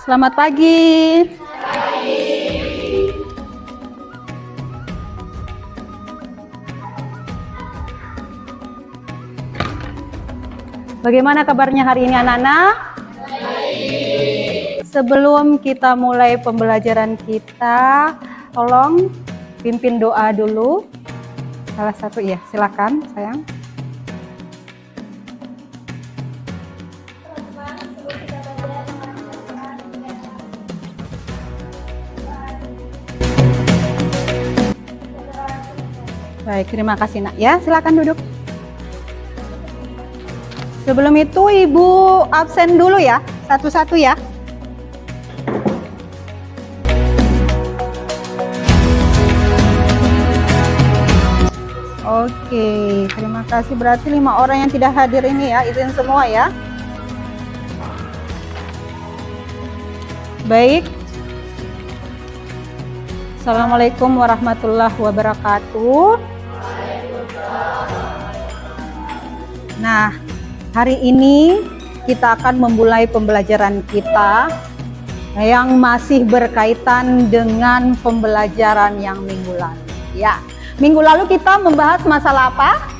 Selamat pagi. Bagaimana kabarnya hari ini anak-anak? Sebelum kita mulai pembelajaran kita, tolong pimpin doa dulu. Salah satu ya, silakan sayang. Baik, terima kasih nak ya. Silakan duduk. Sebelum itu Ibu absen dulu ya, satu-satu ya. Oke, terima kasih. Berarti 5 orang yang tidak hadir ini ya, izin semua ya. Baik. Assalamualaikum warahmatullahi wabarakatuh. Nah, hari ini kita akan memulai pembelajaran kita yang masih berkaitan dengan pembelajaran yang minggu lalu. Ya, minggu lalu kita membahas masalah apa?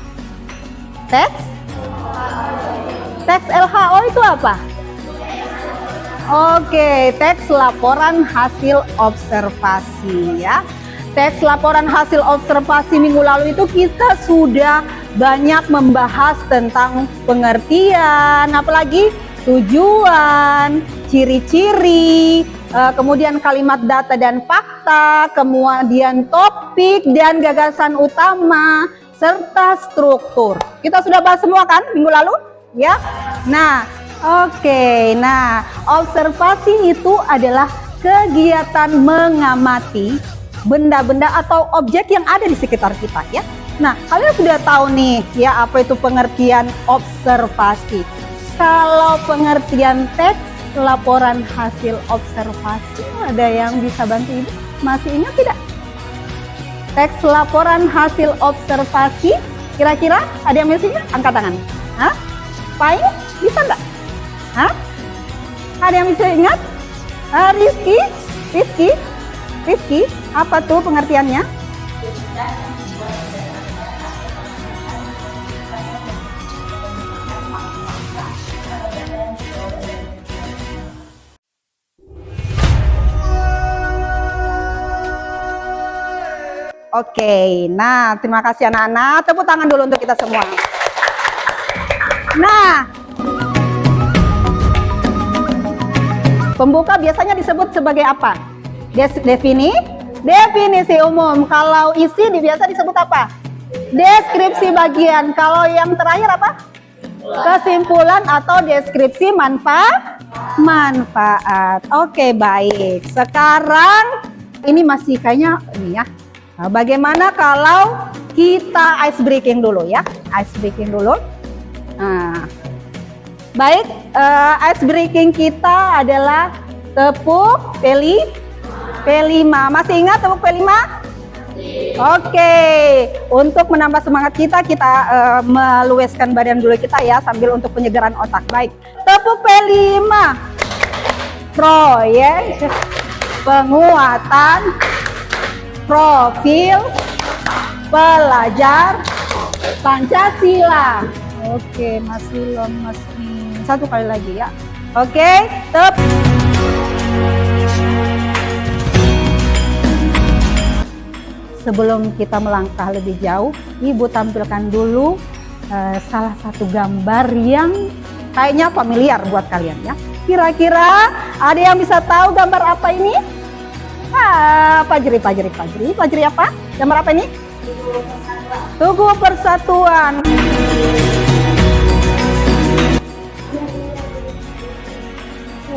Teks LHO itu apa? Oke, teks laporan hasil observasi ya. Teks laporan hasil observasi minggu lalu itu kita sudah banyak membahas tentang pengertian, apalagi tujuan, ciri-ciri, kemudian kalimat data dan fakta, kemudian topik dan gagasan utama, serta struktur. Kita sudah bahas semua kan minggu lalu? Ya. Nah, oke. Nah, observasi itu adalah kegiatan mengamati benda-benda atau objek yang ada di sekitar kita ya. Nah, kalian sudah tahu nih ya apa itu pengertian observasi. Kalau pengertian teks laporan hasil observasi, ada yang bisa bantu Ibu? Masih ingat tidak? Teks laporan hasil observasi, kira-kira ada yang masih ingat? Angkat tangan. Hah? Paling bisa enggak? Hah? Ada yang bisa ingat? Rizky, apa tuh pengertiannya? Oke, nah terima kasih anak-anak. Tepuk tangan dulu untuk kita semua. Nah, pembuka biasanya disebut sebagai apa? Definisi umum. Kalau isi biasa disebut apa? Deskripsi bagian. Kalau yang terakhir apa? Kesimpulan atau deskripsi manfaat. Oke, baik. Sekarang ini masih kayaknya ini ya. Nah, bagaimana kalau kita ice breaking dulu ya? Ice breaking dulu. Nah, baik, ice breaking kita adalah tepuk P5. Masih ingat tepuk P5? Oke, untuk menambah semangat kita meluaskan badan dulu kita ya, sambil untuk penyegaran otak. Baik, tepuk P5. Proyek penguatan profil pelajar Pancasila. Oke, masih lemes nih. Satu kali lagi ya. Oke, sebelum kita melangkah lebih jauh, Ibu tampilkan dulu salah satu gambar yang kayaknya familiar buat kalian ya. Kira-kira ada yang bisa tahu gambar apa ini? Fajri apa? Gambar apa ini? Tugu Persatuan.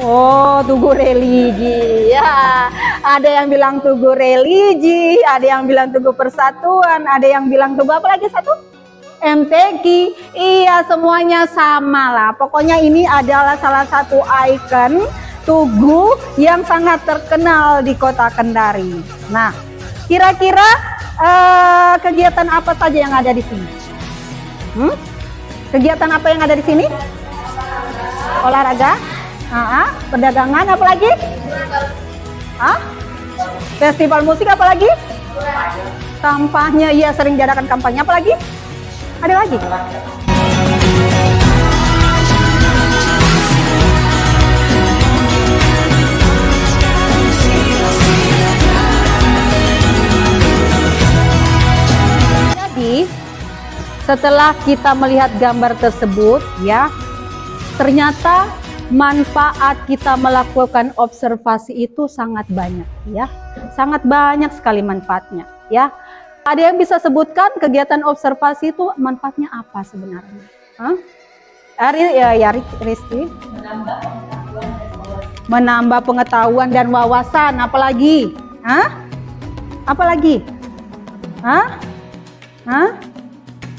Oh, Tugu Religi ya. Ada yang bilang Tugu Religi, ada yang bilang Tugu Persatuan, ada yang bilang Tugu apa lagi satu? MTQ. Iya, semuanya sama lah. Pokoknya ini adalah salah satu ikon tugu yang sangat terkenal di Kota Kendari. Nah, kira-kira kegiatan apa saja yang ada di sini? Kegiatan apa yang ada di sini? Olahraga. Perdagangan apa lagi? Festival musik apa lagi? Kampanye, iya sering diadakan kampanye apa lagi? Ada lagi? Jadi setelah kita melihat gambar tersebut ya, ternyata manfaat kita melakukan observasi itu sangat banyak ya. Sangat banyak sekali manfaatnya ya. Ada yang bisa sebutkan kegiatan observasi itu manfaatnya apa sebenarnya? Rizky? Menambah pengetahuan dan wawasan. Apalagi? Apalagi?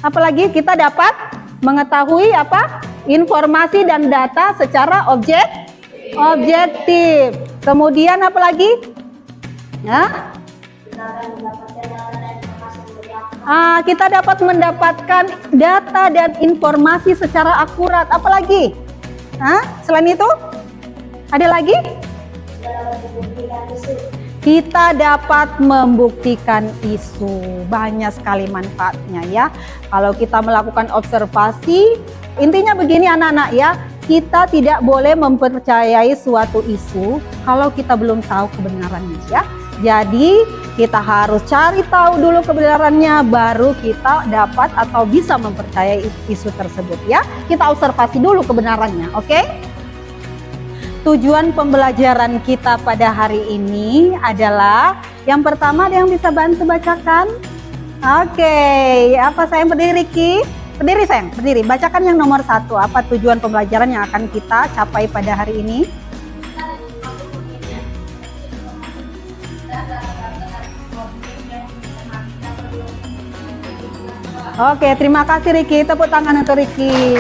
Apalagi kita dapat mengetahui apa? Informasi dan data secara objektif. Kemudian apalagi? Kita dapat mendapatkan data dan informasi secara akurat. Apalagi? Selain itu? Ada lagi? Kita dapat membuktikan isu. Banyak sekali manfaatnya ya. Kalau kita melakukan observasi, intinya begini anak-anak ya, kita tidak boleh mempercayai suatu isu kalau kita belum tahu kebenarannya ya. Jadi kita harus cari tahu dulu kebenarannya, baru kita dapat atau bisa mempercayai isu tersebut ya. Kita observasi dulu kebenarannya, oke? Tujuan pembelajaran kita pada hari ini adalah yang pertama, ada yang bisa bantu bacakan? Oke, apa sayang berdiri Ki? Berdiri sayang, berdiri. Bacakan yang nomor 1. Apa tujuan pembelajaran yang akan kita capai pada hari ini? Oke, terima kasih Riki. Tepuk tangan untuk Riki.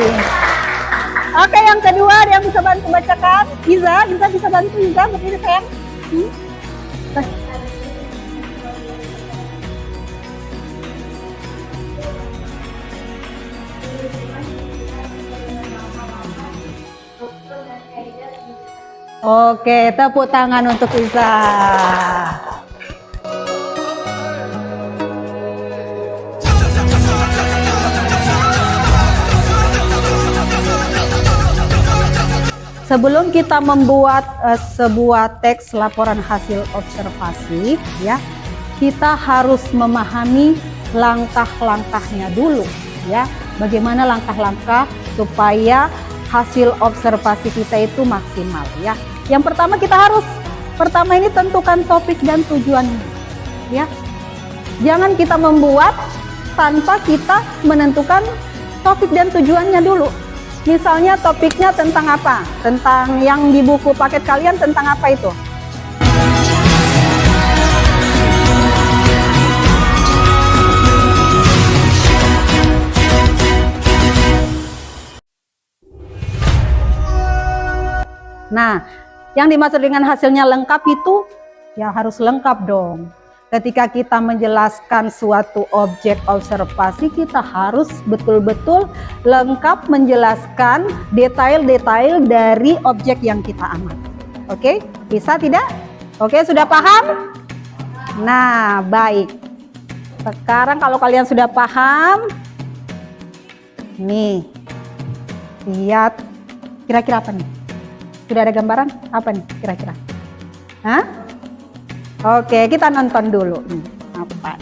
Oke, yang kedua, ada yang bisa bantu bacakan? Iza bisa bantu, Iza berdiri sayang. Oke, tepuk tangan untuk Iza. Sebelum kita membuat sebuah teks laporan hasil observasi ya, kita harus memahami langkah-langkahnya dulu ya. Bagaimana langkah-langkah supaya hasil observasi kita itu maksimal ya. Yang pertama pertama ini tentukan topik dan tujuannya ya. Jangan kita membuat tanpa kita menentukan topik dan tujuannya dulu. Misalnya topiknya tentang apa? Tentang yang di buku paket kalian tentang apa itu? Nah, yang dimaksud dengan hasilnya lengkap itu ya harus lengkap dong. Ketika kita menjelaskan suatu objek observasi, kita harus betul-betul lengkap menjelaskan detail-detail dari objek yang kita amati. Oke, bisa tidak? Oke, sudah paham? Nah, baik. Sekarang kalau kalian sudah paham, nih, lihat kira-kira apa nih? Sudah ada gambaran? Apa nih kira-kira? Oke, kita nonton dulu. Apa?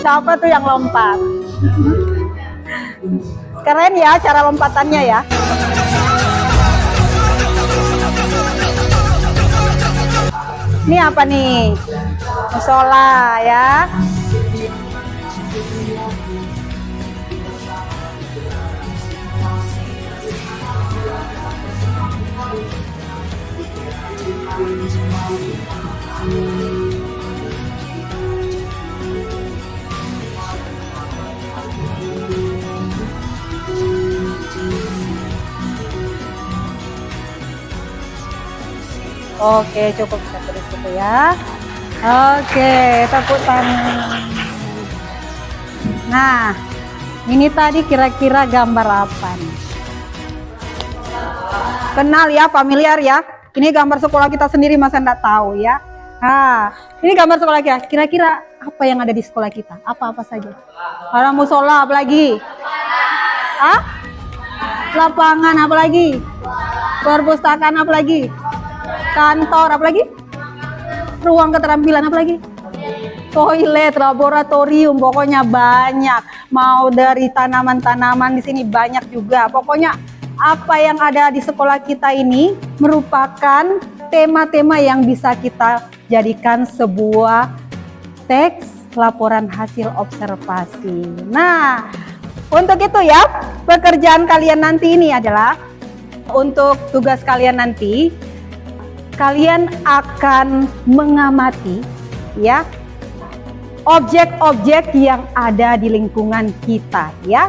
Siapa tuh yang lompat? Keren ya cara lompatannya ya. Ini apa nih? Musola ya. Oke, cukup kita tulis dulu ya. Oke, tepuk tangan. Nah, ini tadi kira-kira gambar apa nih? Kenal ya, familiar ya. Ini gambar sekolah kita sendiri, masa enggak tahu ya. Nah, ini gambar sekolah kita. Kira-kira apa yang ada di sekolah kita? Apa-apa saja? Ada musola, apa lagi? Hah? Lapangan, apa lagi? Perpustakaan, apa lagi? Kantor, apa lagi? Ruang keterampilan, apa lagi? Toilet, laboratorium, pokoknya banyak. Mau dari tanaman-tanaman di sini banyak juga. Pokoknya apa yang ada di sekolah kita ini merupakan tema-tema yang bisa kita jadikan sebuah teks laporan hasil observasi. Nah, untuk itu ya, pekerjaan kalian nanti ini adalah untuk tugas kalian nanti. Kalian akan mengamati ya objek-objek yang ada di lingkungan kita ya.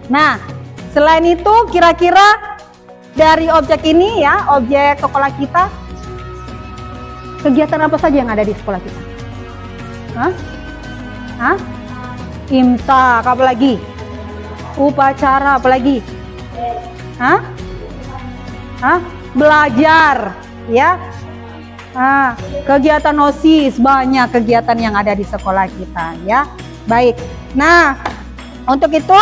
Nah, selain itu kira-kira dari objek ini ya, objek sekolah kita, kegiatan apa saja yang ada di sekolah kita? Hah? Hah? Imsak, apa lagi? Upacara, apa lagi? Hah? Hah? Belajar ya. Nah, kegiatan OSIS, banyak kegiatan yang ada di sekolah kita ya. Baik. Nah, untuk itu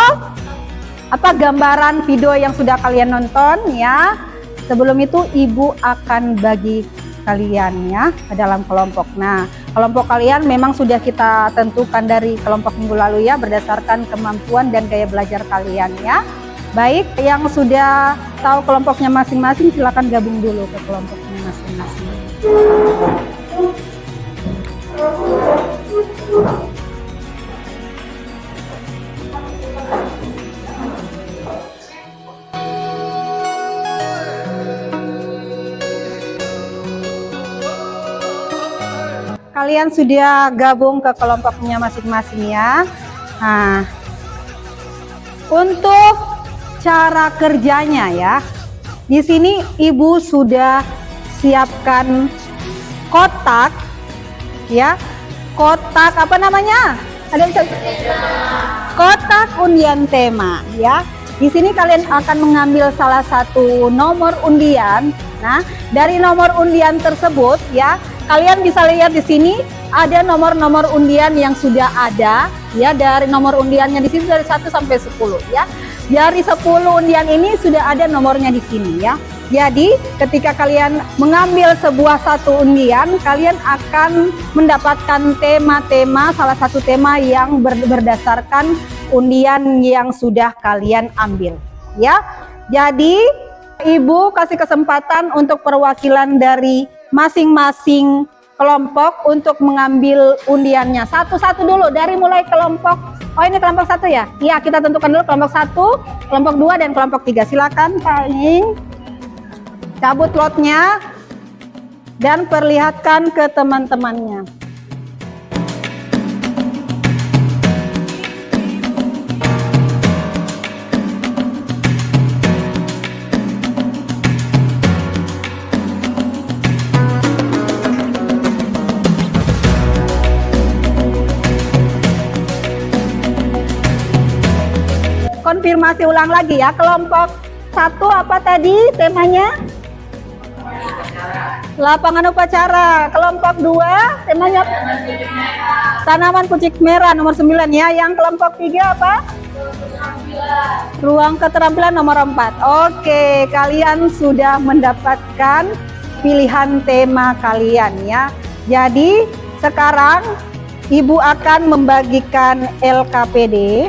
apa gambaran video yang sudah kalian nonton ya. Sebelum itu Ibu akan bagi kalian ya ke dalam kelompok. Nah, kelompok kalian memang sudah kita tentukan dari kelompok minggu lalu ya, berdasarkan kemampuan dan gaya belajar kalian ya. Baik, yang sudah tahu kelompoknya masing-masing silakan gabung dulu ke kelompoknya masing-masing. Kalian sudah gabung ke kelompoknya masing-masing ya. Nah, untuk cara kerjanya ya, di sini Ibu sudah siapkan kotak ya, kotak apa namanya? Ada yang kotak undian tema ya. Di sini kalian akan mengambil salah satu nomor undian. Nah, dari nomor undian tersebut ya, kalian bisa lihat di sini ada nomor-nomor undian yang sudah ada ya, dari nomor undiannya di sini dari 1 sampai 10 ya. Dari 10 undian ini sudah ada nomornya di sini ya. Jadi ketika kalian mengambil sebuah satu undian, kalian akan mendapatkan tema-tema, salah satu tema yang berdasarkan undian yang sudah kalian ambil ya. Jadi Ibu kasih kesempatan untuk perwakilan dari masing-masing kelompok untuk mengambil undiannya satu-satu dulu, dari mulai kelompok, oh ini kelompok 1 ya? Iya, kita tentukan dulu kelompok 1, kelompok 2 dan kelompok 3. Silakan Pak Ing, cabut lotnya dan perlihatkan ke teman-temannya. konfirmasi ulang lagi ya. Kelompok 1 apa tadi temanya? Lapangan upacara. Kelompok 2 temanya tanaman pucuk merah nomor 9 ya. Yang kelompok 3 apa? Ruang keterampilan nomor 4. Oke, kalian sudah mendapatkan pilihan tema kalian ya. Jadi sekarang Ibu akan membagikan LKPD.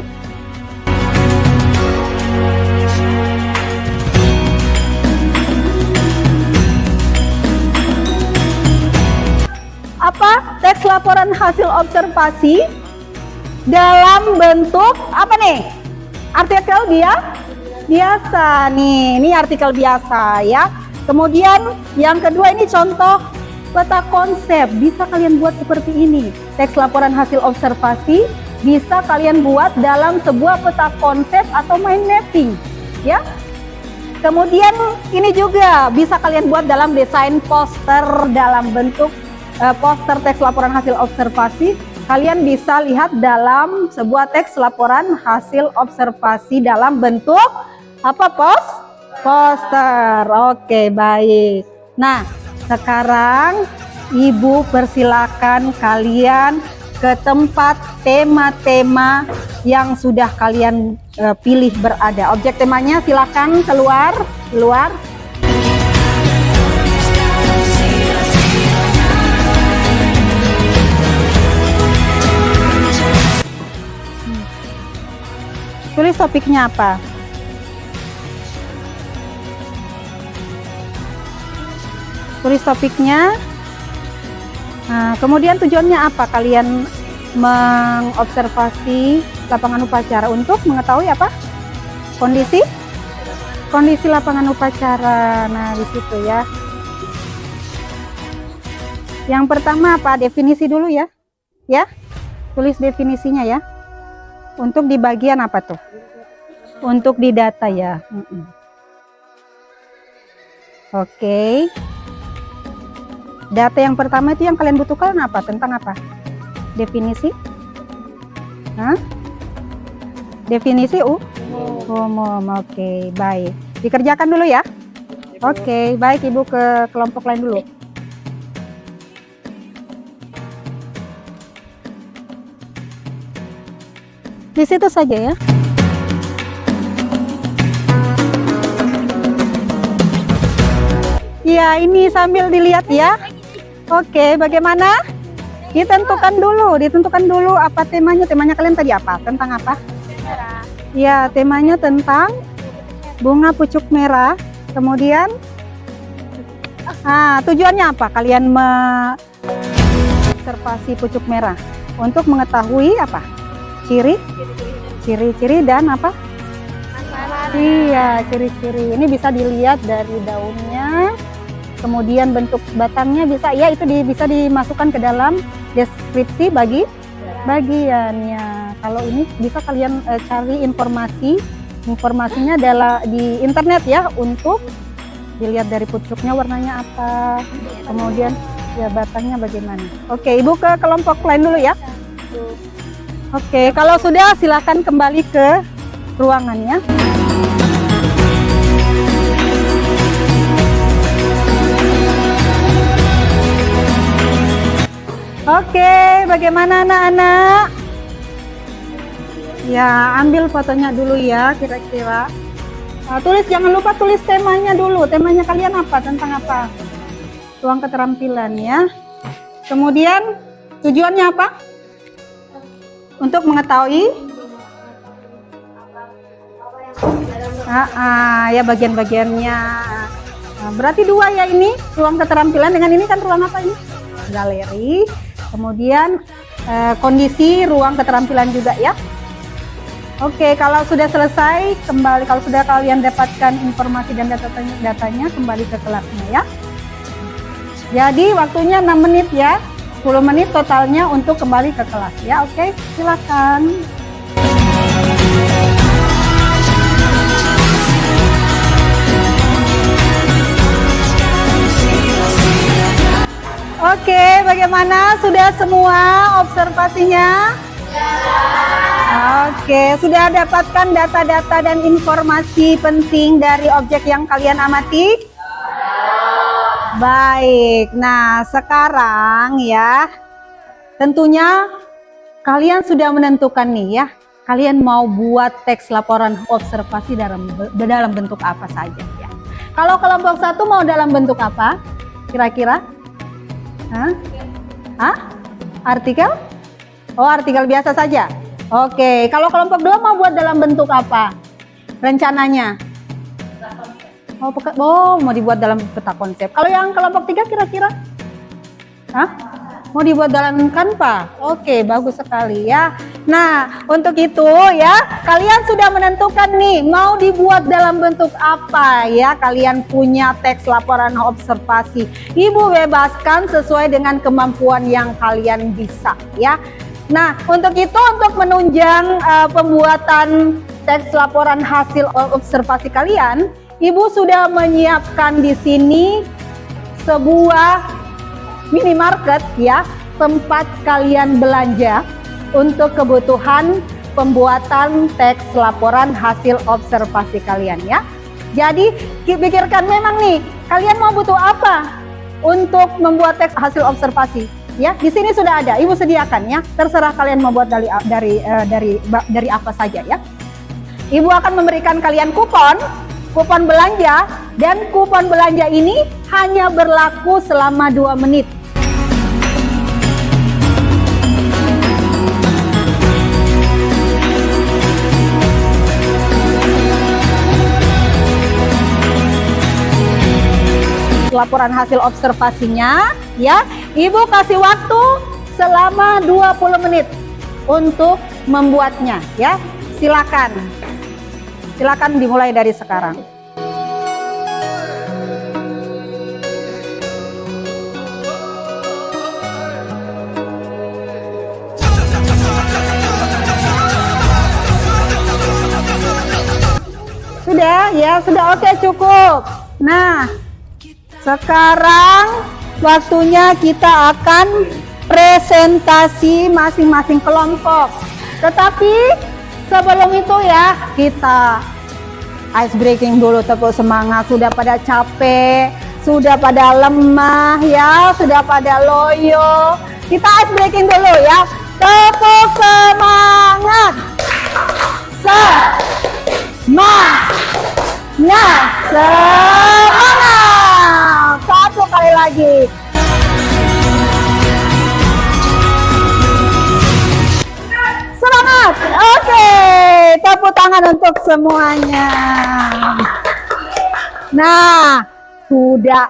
Apa? Teks laporan hasil observasi dalam bentuk apa nih? Artikel biasa nih. Ini artikel biasa ya. Kemudian yang kedua ini contoh peta konsep. Bisa kalian buat seperti ini. Teks laporan hasil observasi bisa kalian buat dalam sebuah peta konsep atau mind mapping ya. Kemudian ini juga bisa kalian buat dalam desain poster dalam bentuk poster teks laporan hasil observasi. Kalian bisa lihat dalam sebuah teks laporan hasil observasi dalam bentuk apa? Poster. Oke, baik. Nah, sekarang Ibu persilakan kalian ke tempat tema-tema yang sudah kalian pilih berada. Objek temanya silakan keluar. Tulis topiknya apa? Tulis topiknya. Nah, kemudian tujuannya apa? Kalian mengobservasi lapangan upacara untuk mengetahui apa? Kondisi lapangan upacara. Nah, di situ ya. Yang pertama apa? Definisi dulu ya. Ya. Tulis definisinya ya. Untuk di bagian apa tuh? Untuk di data ya. Oke. Data yang pertama itu yang kalian butuhkan apa? Tentang apa? Definisi? Hah? Definisi umum. Oke, baik. Dikerjakan dulu ya. Oke, baik Ibu ke kelompok lain dulu. Di situ saja ya. Ya, ini sambil dilihat ya. Oke, bagaimana? Ditentukan dulu apa temanya. Temanya kalian tadi apa? Tentang apa? Ya, temanya tentang bunga pucuk merah. Kemudian tujuannya apa? Kalian observasi pucuk merah untuk mengetahui apa? Ciri-ciri dan apa? Iya, ciri-ciri. Ini bisa dilihat dari daunnya, kemudian bentuk batangnya bisa, ya itu bisa dimasukkan ke dalam deskripsi bagiannya. Kalau ini bisa kalian cari informasinya adalah di internet ya, untuk dilihat dari pucuknya warnanya apa, kemudian ya batangnya bagaimana. Oke, Ibu ke kelompok lain dulu ya. Oke, kalau sudah silakan kembali ke ruangannya. Oke, bagaimana anak-anak? Ya, ambil fotonya dulu ya, kira-kira. Jangan lupa tulis temanya dulu. Temanya kalian apa? Tentang apa? Ruang keterampilan ya. Kemudian tujuannya apa? Untuk mengetahui ya bagian-bagiannya. Berarti dua ya ini, ruang keterampilan dengan ini kan ruang apa ini? Galeri. Kemudian kondisi ruang keterampilan juga ya. Oke, kalau sudah selesai kembali, kalau sudah kalian dapatkan informasi dan datanya kembali ke kelasnya ya. Jadi waktunya 6 menit ya. 10 menit totalnya untuk kembali ke kelas ya. Oke, silakan. Oke, bagaimana? Sudah semua observasinya? Ya. Oke, sudah dapatkan data-data dan informasi penting dari objek yang kalian amati? Baik, nah sekarang ya, tentunya kalian sudah menentukan nih ya, kalian mau buat teks laporan observasi dalam bentuk apa saja ya. Kalau kelompok 1 mau dalam bentuk apa? Kira-kira? Artikel? Oh, artikel biasa saja. Oke, kalau kelompok 2 mau buat dalam bentuk apa? Rencananya? Oh, mau dibuat dalam peta konsep. Kalau yang kelompok 3 kira-kira? Mau dibuat dalam Canva? Oke, bagus sekali ya. Nah, untuk itu ya, kalian sudah menentukan nih mau dibuat dalam bentuk apa ya. Kalian punya teks laporan observasi. Ibu bebaskan sesuai dengan kemampuan yang kalian bisa ya. Nah, untuk itu untuk menunjang pembuatan teks laporan hasil observasi kalian, Ibu sudah menyiapkan di sini sebuah minimarket ya, tempat kalian belanja untuk kebutuhan pembuatan teks laporan hasil observasi kalian ya. Jadi pikirkan memang nih, kalian mau butuh apa untuk membuat teks hasil observasi? Ya, di sini sudah ada, Ibu sediakan ya. Terserah kalian mau buat dari apa saja ya. Ibu akan memberikan kalian kupon belanja, dan kupon belanja ini hanya berlaku selama 2 menit. Laporan hasil observasinya ya, Ibu kasih waktu selama 20 menit untuk membuatnya ya. Silakan dimulai dari sekarang. Sudah ya, sudah, oke, cukup. Nah, sekarang waktunya kita akan presentasi masing-masing kelompok. Tetapi sebelum itu ya, kita ice breaking dulu, tepuk semangat. Sudah pada capek, sudah pada lemah ya, sudah pada loyo. Kita ice breaking dulu ya. Tepuk semangat. Semangat. Satu kali lagi. Semangat. Oke, tepuk tangan untuk semuanya. Nah, sudah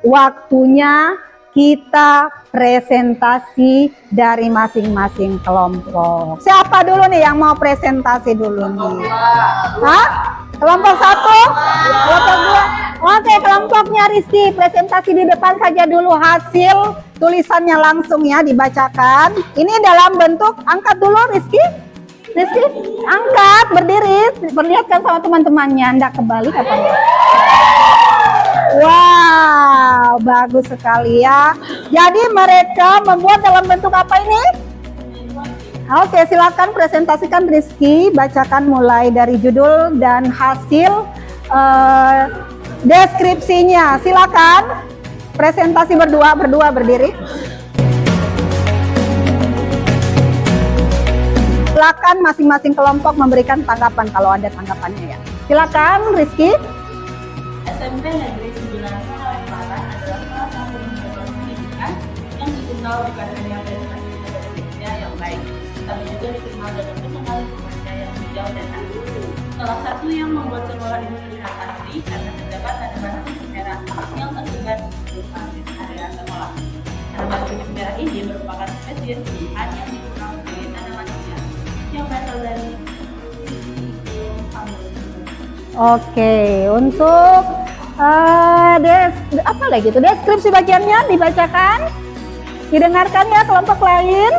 waktunya kita presentasi dari masing-masing kelompok. Siapa dulu nih yang mau presentasi dulu nih? Kelompok 1? Kelompok 2? Oke, kelompoknya Rizky, presentasi di depan saja dulu, hasil tulisannya langsung ya dibacakan. Ini dalam bentuk, angkat dulu Rizky, angkat, berdiri, perlihatkan sama teman-temannya. Anda kebalik apa enggak? Wow, bagus sekali ya. Jadi mereka membuat dalam bentuk apa ini? Oke, silakan presentasikan Rizky, bacakan mulai dari judul dan hasil deskripsinya. Silakan presentasi berdua berdiri. Silakan masing-masing kelompok memberikan tanggapan kalau ada tanggapannya ya. Silakan Rizky. SMP Negeri 9 Palaparan adalah salah satu lembaga pendidikan yang dikenal bukan hanya prestasi kerja yang baik, tapi juga dikenal dengan penyemangat lingkungannya yang hijau dan asri. Salah satu yang membuat sekolah ini terlihat asri karena terdapat tanaman kuning merah yang tersebar di seluruh area sekolah. Tanaman kuning merah ini merupakan spesies tumbuhan yang dikenal sebagai tanaman hias yang berasal dari Oke, untuk apa lagi itu deskripsi bagiannya dibacakan, didengarkan ya kelompok lain.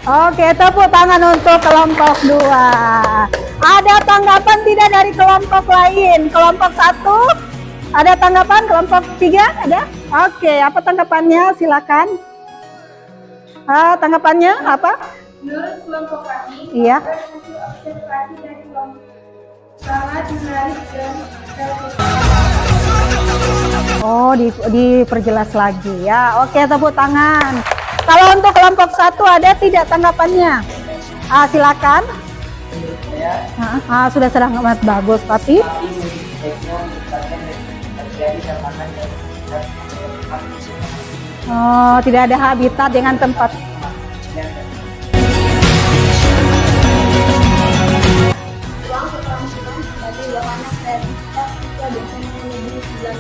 Oke, tepuk tangan untuk kelompok 2. Ada tanggapan tidak dari kelompok lain? Kelompok 1 ada tanggapan, kelompok 3 ada? Oke, apa tanggapannya? Silakan. Tanggapannya apa? Menurut kelompok kami, Iya. hasil observasi dari kelompok sangat menarik dan Oh, diperjelas lagi ya. Oke, tepuk tangan. Kalau untuk kelompok 1 ada tidak tanggapannya? Silakan. Sudah sangat bagus, tapi tidak ada habitat dengan tempat.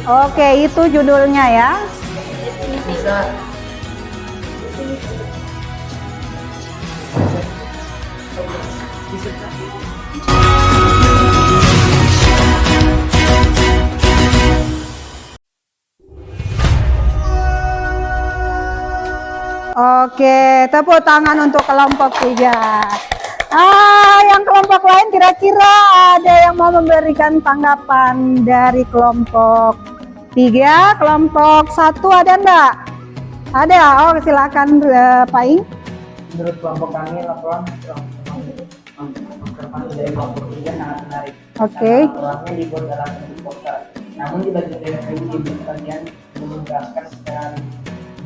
Oke, itu judulnya ya. Oke, tepuk tangan untuk kelompok 3. Yang kelompok lain kira-kira ada yang mau memberikan tanggapan dari kelompok 3, kelompok 1 ada enggak? Ada? Oh, silakan Pak Ing. Menurut kelompok kami, laporan observasi dari kelompok 3 sangat menarik. Oke. Laporannya dibuat dalam bentuk poster. Namun di bagian review ibu bagian menjelaskan secara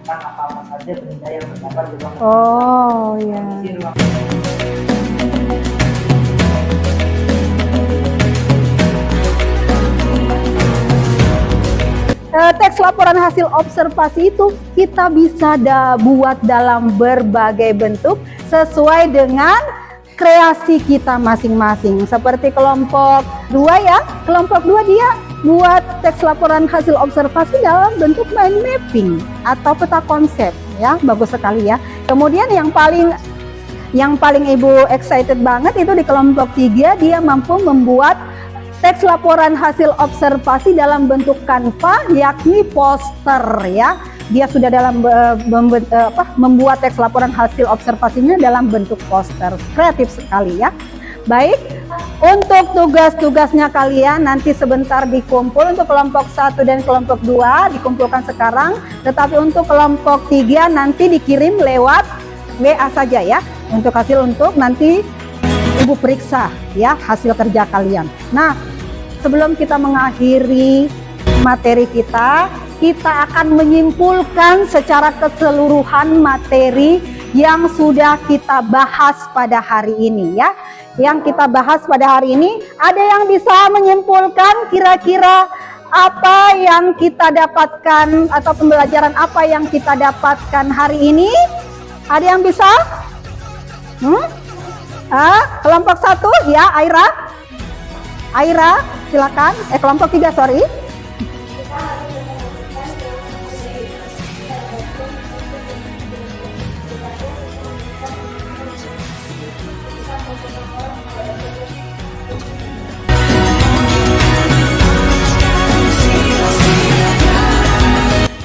tentang apa-apa saja benda yang terdapat di ruang. Oh, ya. Di ruang Teks laporan hasil observasi itu kita bisa buat dalam berbagai bentuk sesuai dengan kreasi kita masing-masing. Seperti kelompok 2 ya, kelompok 2 dia buat teks laporan hasil observasi dalam bentuk mind mapping atau peta konsep ya, bagus sekali ya. Kemudian yang paling Ibu excited banget itu di kelompok 3 dia mampu membuat teks laporan hasil observasi dalam bentuk Canva, yakni poster ya. Dia sudah dalam membuat teks laporan hasil observasinya dalam bentuk poster. Kreatif sekali ya. Baik, untuk tugas-tugasnya kalian nanti sebentar dikumpul. Untuk kelompok 1 dan kelompok 2 dikumpulkan sekarang. Tetapi untuk kelompok 3 nanti dikirim lewat WA saja ya. Untuk nanti Ibu periksa ya hasil kerja kalian. Nah, sebelum kita mengakhiri materi kita akan menyimpulkan secara keseluruhan materi yang sudah kita bahas pada hari ini ya. Yang kita bahas pada hari ini, ada yang bisa menyimpulkan kira-kira apa yang kita dapatkan atau pembelajaran apa yang kita dapatkan hari ini? Ada yang bisa? Kelompok 1 ya, Aira, silakan. Kelompok 3, sorry.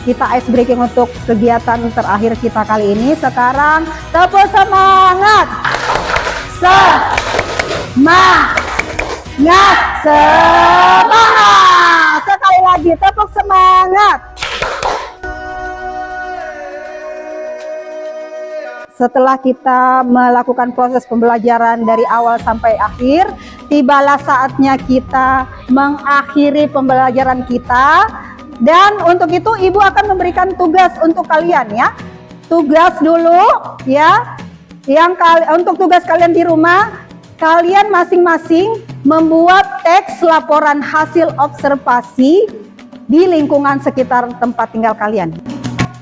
Kita ice breaking untuk kegiatan terakhir kita kali ini. Sekarang tepuk semangat. Semangat. Sekali lagi tepuk semangat. Setelah kita melakukan proses pembelajaran dari awal sampai akhir, tibalah saatnya kita mengakhiri pembelajaran kita. Dan untuk itu Ibu akan memberikan tugas untuk kalian ya. Tugas dulu ya. Untuk tugas kalian di rumah, kalian masing-masing membuat teks laporan hasil observasi di lingkungan sekitar tempat tinggal kalian.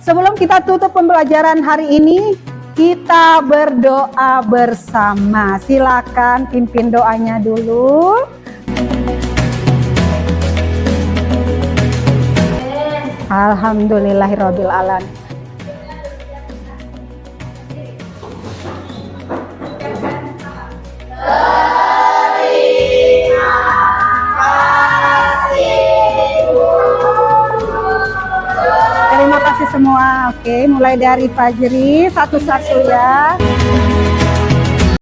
Sebelum kita tutup pembelajaran hari ini, kita berdoa bersama. Silakan pimpin doanya dulu. Alhamdulillahirabbil alamin. Terima kasih semua. Oke, mulai dari Fajri satu-satu ya.